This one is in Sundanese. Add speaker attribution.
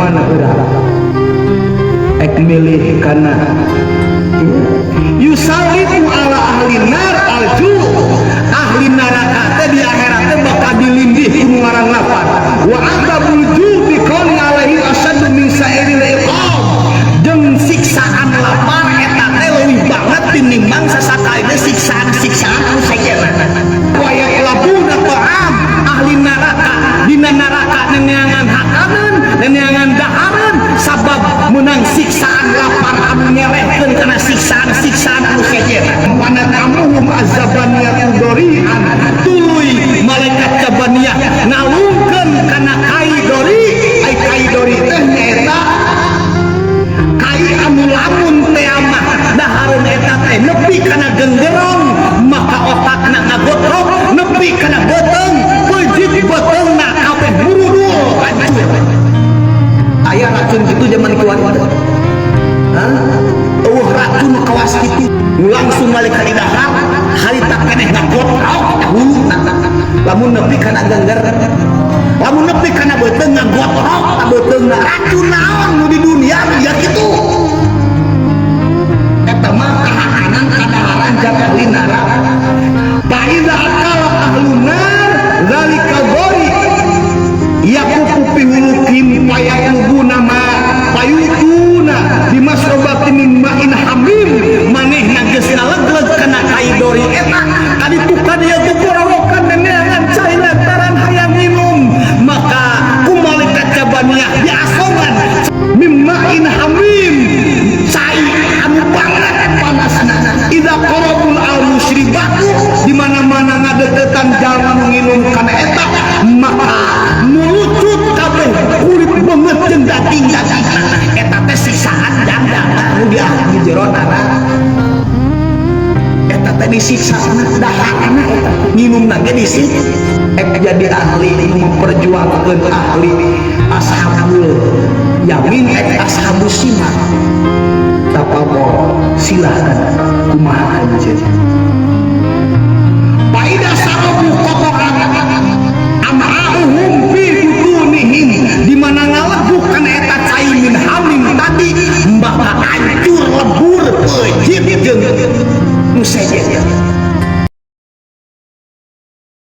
Speaker 1: mana urang ek milih kana yusalitu ala ahli nar alju ahli neraka teh di akhirat teh bakal dilindih ku ngaran lapar wa adzabul jubi kon alaihi asyaddu min sa'iril iqam jeung siksaan lapar eta teh leuwih banget tinimbang sasakaina siksaan-siksaan anu sajenna wa yaqlabuna ta'am ahli neraka dina neraka nengeangan hakaneun nengeangan dahareun sabab menang siksaan lapar anu nyerehkeun kana siksaan-siksaan anu sajenna wana kamuhum azabaniyah dorian tuluy malaikat cabaniyah ngalungkeun kana kai dori ai kai dori teh nyaeta kai anu lamun teh mah dahareun eta teh nepi kana genggerong maka otakna ngagotrok nepi kana beteung peujit beteungna kabeh burudul hancur aya racun kitu zaman kieu teh racun kawas kitu langsung balik ka dahar harita keneh ngagotrok huluna lamun nepi kana gengger lamun nepi kana beteung ngagotrok beteungna racun naon nu di dunia ya kitu eta mah kahanan kadaharan jeung ahli neraka fa iza akala ahlun nar zalika gori yakufu fi hulukim payakubuna ma payutuna dimasrobatin min ma'in hamim manehna geus ngalegleg kana kaidori eta kaditukan ieu teh porowokan neneangan cai lantaran hayang minum maka ku malaikat cabaniyah diasongan min ma'in hamim cai anu banget panasna idza qarabul al-musyribatu di mana-mana ngadeukeutan jalma nginum kana eta maka mulucut kabeh kulit beungeut jeung daging-dagingna eta teh siksaan dandang anu di jero neraka eta teh disiksana dahareuna eta nginumna ge disiksa ek jadi ahli memperjuangkeun ahli ashabul yamin ek ashabus simat tapapo silahkan kumaha anjeun